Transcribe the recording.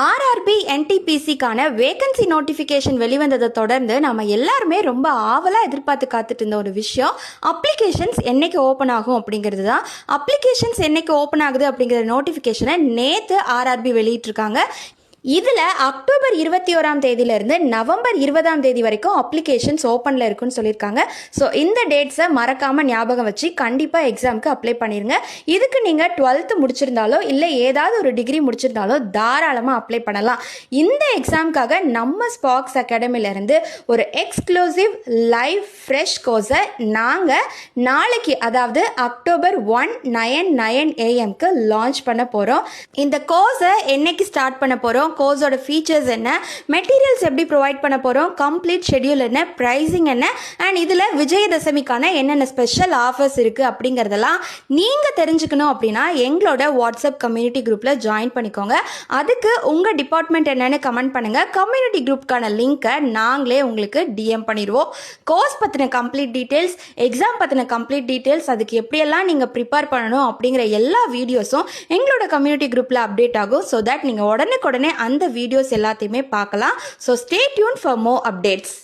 RRB என்டிபிசிக்கான vacancy notification வெளிவந்ததை தொடர்ந்து நம்ம எல்லாருமே ரொம்ப ஆவலாக எதிர்பார்த்து காத்துட்டு இருந்த ஒரு விஷயம் அப்ளிகேஷன்ஸ் என்னைக்கு ஓப்பன் ஆகும் அப்படிங்கிறது தான். அப்ளிகேஷன்ஸ் என்னைக்கு ஓப்பன் ஆகுது அப்படிங்கிற நோட்டிஃபிகேஷனை நேற்று ஆர்ஆர்பி வெளியிட்டிருக்காங்க. இதில் அக்டோபர் 21ஆம் தேதியிலிருந்து நவம்பர் 20ஆம் தேதி வரைக்கும் அப்ளிகேஷன்ஸ் ஓப்பனில் இருக்குன்னு சொல்லியிருக்காங்க. ஸோ இந்த டேட்ஸை மறக்காமல் ஞாபகம் வச்சு கண்டிப்பாக எக்ஸாமுக்கு அப்ளை பண்ணிடுங்க. இதுக்கு நீங்கள் 12th முடிச்சிருந்தாலோ இல்லை ஏதாவது ஒரு டிகிரி முடிச்சிருந்தாலோ தாராளமாக அப்ளை பண்ணலாம். இந்த எக்ஸாமுக்காக நம்ம ஸ்பாக்ஸ் அகாடமிலேருந்து ஒரு எக்ஸ்க்ளூசிவ் லைவ் ஃப்ரெஷ் கோர்ஸை நாங்கள் நாளைக்கு, அதாவது அக்டோபர் 9 AM லான்ச் பண்ண போகிறோம். இந்த கோர்ஸை என்னைக்கு ஸ்டார்ட் பண்ண போகிறோம், கோர்ஸோட ஃபீச்சர்ஸ் என்ன, மெட்டீரியல்ஸ் எப்படி ப்ரொவைட் பண்ண போகிறோம், கம்ப்ளீட் ஷெட்யூல் என்ன, ப்ரைஸிங் என்ன, அண்ட் இதில் விஜயதசமிக்கான என்னென்ன ஸ்பெஷல் ஆஃபர்ஸ் இருக்குது அப்படிங்கிறதெல்லாம் நீங்கள் தெரிஞ்சுக்கணும் அப்படின்னா எங்களோட வாட்ஸ்அப் கம்யூனிட்டி குரூப்பில் ஜாயின் பண்ணிக்கோங்க. அதுக்கு உங்கள் டிபார்ட்மெண்ட் என்னென்னு கமெண்ட் பண்ணுங்கள். கம்யூனிட்டி குரூப்புக்கான லிங்க்கை நாங்களே உங்களுக்கு டிஎம் பண்ணிடுவோம். கோர்ஸ் பற்றின கம்ப்ளீட் டீட்டெயில்ஸ், எக்ஸாம் பற்றின கம்ப்ளீட் டீட்டெயில்ஸ், அதுக்கு எப்படியெல்லாம் நீங்கள் ப்ரிப்பேர் பண்ணணும் அப்படிங்கிற எல்லா வீடியோஸும் எங்களோட கம்யூனிட்டி குரூப்பில் அப்டேட் ஆகும். ஸோ தட் நீங்கள் உடனுக்குடனே அந்த வீடியோஸ் எல்லாத்தையுமே பார்க்கலாம். So stay tune for more updates.